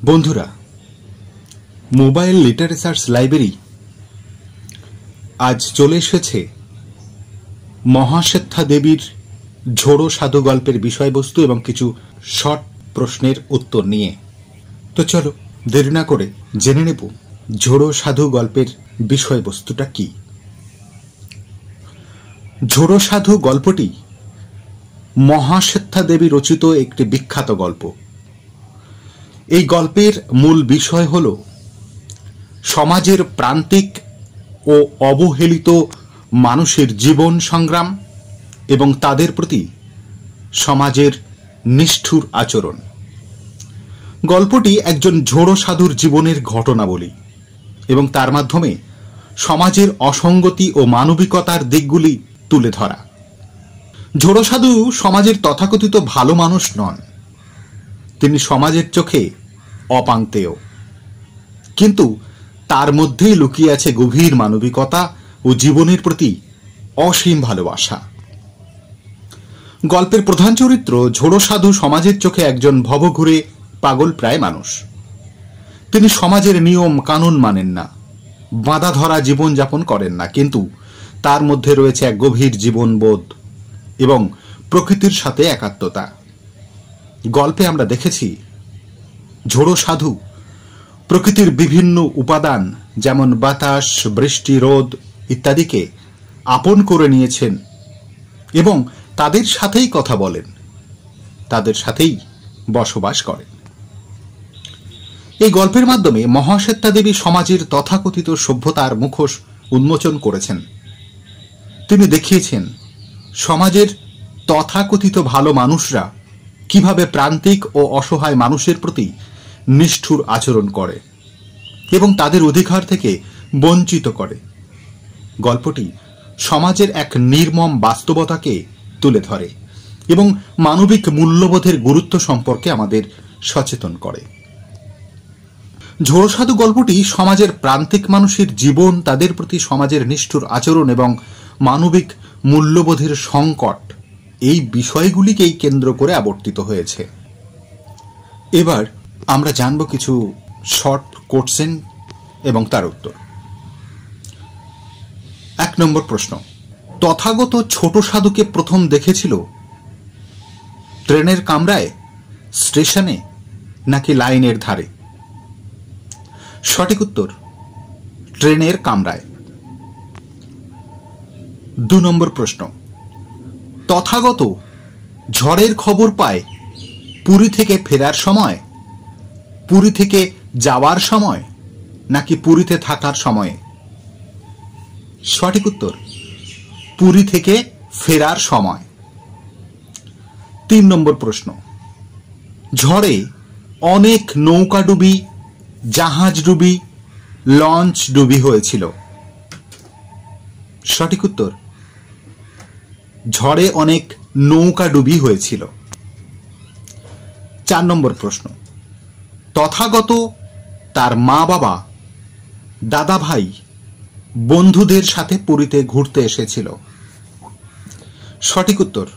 বন্ধুরা, mobile literatures library আজ চলে এসেছে মহাশ্বেতা দেবীর ঝোড়ো সাধু গল্পের বিষয়বস্তু এবং কিছু শর্ট প্রশ্নের উত্তর নিয়ে। তো চলো দেরি না করে জেনে নেব ঝোড়ো সাধু গল্পের বিষয়বস্তুটা কি। ঝোড়ো সাধু গল্পটি মহাশ্বেতা দেবী রচিত একটি বিখ্যাত গল্প। এই গল্পের মূল বিষয় হল সমাজের প্রান্তিক ও অবহেলিত মানুষের জীবন সংগ্রাম এবং তাদের প্রতি সমাজের নিষ্ঠুর আচরণ। গল্পটি একজন ঝোড়ো সাধুর জীবনের ঘটনাবলী এবং তার মাধ্যমে সমাজের অসঙ্গতি ও মানবিকতার দিকগুলি তুলে ধরা। ঝোড়ো সাধু সমাজের তথাকথিত ভালো মানুষ নন, তিনি সমাজের চোখে অপাংতেয়, কিন্তু তার মধ্যেই লুকিয়ে আছে গভীর মানবিকতা ও জীবনের প্রতি অসীম ভালোবাসা। গল্পের প্রধান চরিত্র ঝোড়ো সাধু সমাজের চোখে একজন ভবঘুরে পাগল প্রায় মানুষ। তিনি সমাজের নিয়ম কানুন মানেন না, বাঁধা ধরা জীবনযাপন করেন না, কিন্তু তার মধ্যে রয়েছে এক গভীর জীবনবোধ এবং প্রকৃতির সাথে একাত্মতা। গল্পে আমরা দেখেছি ঝোড়ো সাধু প্রকৃতির বিভিন্ন উপাদান যেমন বাতাস, বৃষ্টি, রোদ ইত্যাদিকে আপন করে নিয়েছেন এবং তাদের সাথেই কথা বলেন, তাদের সাথেই বসবাস করেন। এই গল্পের মাধ্যমে মহাশ্বেতা দেবী সমাজের তথাকথিত সভ্যতার মুখোশ উন্মোচন করেছেন। তিনি দেখিয়েছেন সমাজের তথাকথিত ভালো মানুষরা কিভাবে প্রান্তিক ও অসহায় মানুষের প্রতি নিষ্ঠুর আচরণ করে এবং তাদের অধিকার থেকে বঞ্চিত করে। গল্পটি সমাজের এক নির্মম বাস্তবতাকে তুলে ধরে এবং মানবিক মূল্যবোধের গুরুত্ব সম্পর্কে আমাদের সচেতন করে। ঝোড়ো সাধু গল্পটি সমাজের প্রান্তিক মানুষের জীবন, তাদের প্রতি সমাজের নিষ্ঠুর আচরণ এবং মানবিক মূল্যবোধের সংকট, এই বিষয়গুলিকেই কেন্দ্র করে আবর্তিত হয়েছে। এবার আমরা জানব কিছু শর্ট কোশ্চেন এবং তার উত্তর। 1 নম্বর প্রশ্ন, তথাগত ছোট সাধুকে প্রথম দেখেছিল ট্রেনের কামরায়, স্টেশনে নাকি লাইনের ধারে? সঠিক উত্তর ট্রেনের কামরায়। 2 নম্বর প্রশ্ন, তথাগত ঝড়ের খবর পায় পুরী থেকে ফেরার সময়, পুরী থেকে যাওয়ার সময় নাকি পুরীতে থাকার সময়ে? সঠিক উত্তর পুরী থেকে ফেরার সময়। 3 নম্বর প্রশ্ন, ঝড়ে অনেক নৌকা ডুবি, জাহাজ ডুবি, লঞ্চ ডুবি হয়েছিল। সঠিক উত্তর ঝড়ে অনেক নৌকা ডুবি হয়েছিল। 4 নম্বর প্রশ্ন, তথাগত তার মা বাবা, দাদা ভাই, বন্ধুদের সাথে পুরীতে ঘুরতে এসেছিল। সঠিক উত্তর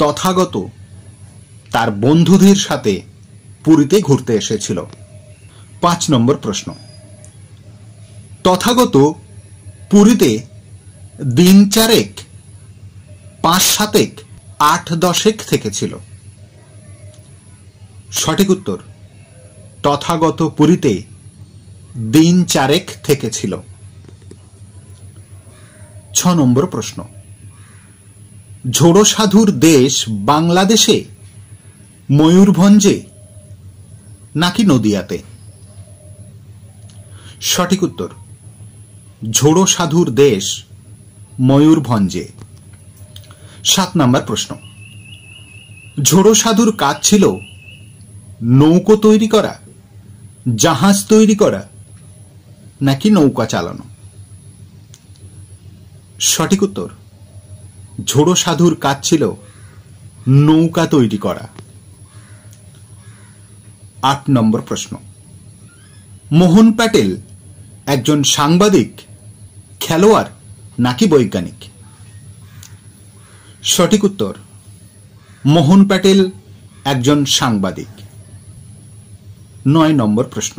তথাগত তার বন্ধুদের সাথে পুরীতে ঘুরতে এসেছিল। 5 নম্বর প্রশ্ন, তথাগত পুরীতে দিন 4, 5, 7, 8, 10 থেকেছিল। সঠিক উত্তর তথাগত পুরীতে দিন 4 থেকেছিল। 6 নম্বর প্রশ্ন, ঝোড়ো সাধুর দেশ বাংলাদেশে, ময়ূরভঞ্জে নাকি নদিয়াতে? সঠিক উত্তর ঝোড়ো সাধুর দেশ ময়ূরভঞ্জে। 7 নম্বর প্রশ্ন, ঝোড়ো সাধুর কাজ ছিল নৌকো তৈরি করা, জাহাজ তৈরি করা নাকি নৌকা চালানো? সঠিক উত্তর ঝোড়ো সাধুর কাজ ছিল নৌকা তৈরি করা। 8 নম্বর প্রশ্ন, মোহন প্যাটেল একজন সাংবাদিক, খেলোয়াড় নাকি বৈজ্ঞানিক? সঠিক উত্তর মোহন প্যাটেল একজন সাংবাদিক। 9 নম্বর প্রশ্ন,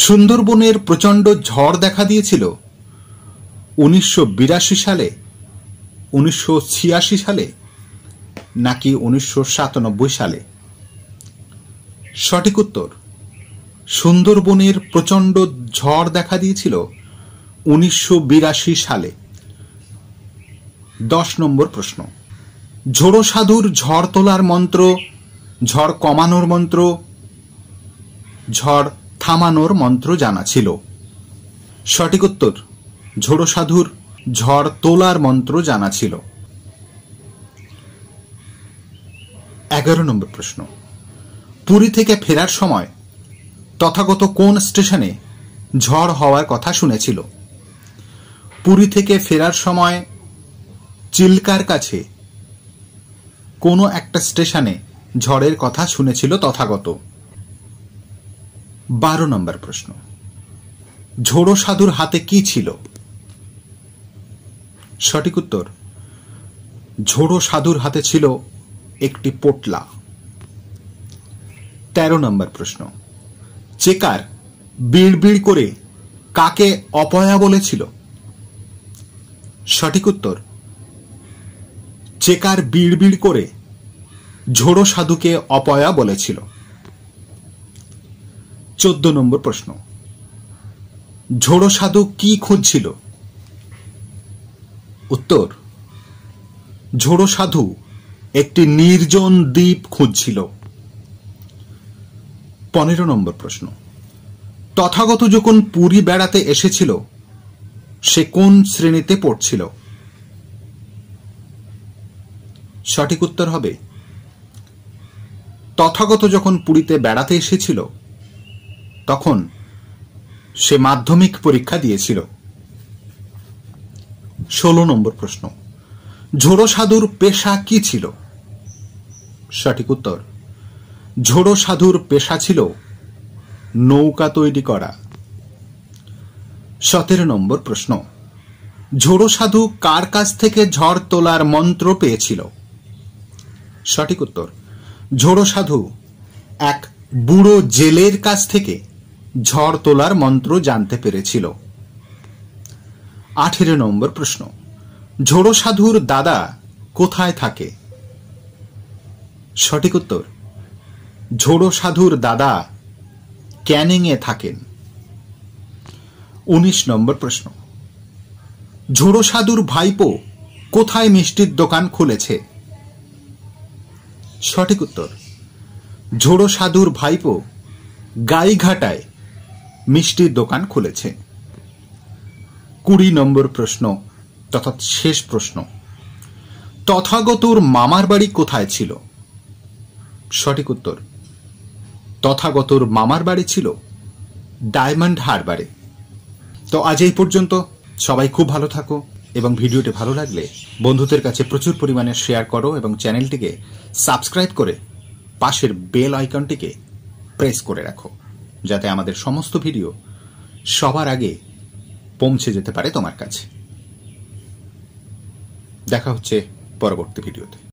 সুন্দরবনের প্রচণ্ড ঝড় দেখা দিয়েছিল 1982 সালে, 1986 সালে নাকি 1997 সালে? সঠিক উত্তর, সুন্দরবনের প্রচণ্ড ঝড় দেখা দিয়েছিল 1982 সালে। 10 নম্বর প্রশ্ন, ঝোড়ো সাধুর ঝড় তোলার মন্ত্র, ঝড় কমানোর মন্ত্র, ঝড় থামানোর মন্ত্র জানা ছিল? সঠিক উত্তর, ঝোড়ো সাধুর ঝড় তোলার মন্ত্র জানা ছিল। 11 নম্বর প্রশ্ন, পুরী থেকে ফেরার সময় তথাগত কোন স্টেশনে ঝড় হওয়ার কথা শুনেছিল? পুরী থেকে ফেরার সময় চিল্কার কাছে কোনো একটা স্টেশনে ঝড়ের কথা শুনেছিল তথাগত। 12 নম্বর প্রশ্ন, ঝোড়ো সাধুর হাতে কি ছিল? সঠিক উত্তর, ঝোড়ো সাধুর হাতে ছিল একটি পোটলা। 13 নম্বর প্রশ্ন, চেকার বিড়বিড় করে কাকে অপয়া বলেছিল? সঠিক উত্তর, চেকার বিড়বিড় করে ঝোড়ো সাধুকে অপয়া বলেছিল। 14 নম্বর প্রশ্ন, ঝোড়ো সাধু কি খুঁজছিল? উত্তর, ঝোড়ো সাধু একটি নির্জন দ্বীপ খুঁজছিল। 15 নম্বর প্রশ্ন, তথাগত যখন পুরী বেড়াতে এসেছিল সে কোন শ্রেণীতে পড়ছিল? সঠিক উত্তর হবে, তথাগত যখন পুরীতে বেড়াতে এসেছিল তখন সে মাধ্যমিক পরীক্ষা দিয়েছিল। 16 নম্বর প্রশ্ন, ঝোড়ো সাধুর পেশা কি ছিল? সঠিক উত্তর, ঝোড়ো সাধুর পেশা ছিল নৌকা তৈরি করা। 17 নম্বর প্রশ্ন, ঝোড়ো সাধু কার কাছ থেকে ঝড় তোলার মন্ত্র পেয়েছিল? সঠিক উত্তর, ঝোড়ো সাধু এক বুড়ো জেলের কাছ থেকে ঝড় তোলার মন্ত্র জানতে পেরেছিল। 18 নম্বর প্রশ্ন, ঝোড়ো সাধুর দাদা কোথায় থাকে? সঠিক উত্তর, ঝোড়ো সাধুর দাদা ক্যানিংয়ে থাকেন। 19 নম্বর প্রশ্ন, ঝোড়ো সাধুর ভাইপো কোথায় মিষ্টির দোকান খুলেছে? সঠিক উত্তর, ঝোড়ো সাধুর ভাইপো গাইঘাটায় মিষ্টির দোকান খুলেছে। 20 নম্বর প্রশ্ন তথা শেষ প্রশ্ন, তথাগতর মামার বাড়ি কোথায় ছিল? সঠিক উত্তর, তথাগতর মামার বাড়ি ছিল ডায়মন্ড হারবারে। তো আজ এই পর্যন্ত। সবাই খুব ভালো থাকো এবং ভিডিওটি ভালো লাগলে বন্ধুদের কাছে প্রচুর পরিমাণে শেয়ার করো এবং চ্যানেলটিকে সাবস্ক্রাইব করে পাশের বেল আইকনটিকে প্রেস করে রাখো, যাতে আমাদের সমস্ত ভিডিও সবার আগে পৌঁছে যেতে পারে তোমার কাছে। দেখা হচ্ছে পরবর্তী ভিডিওতে।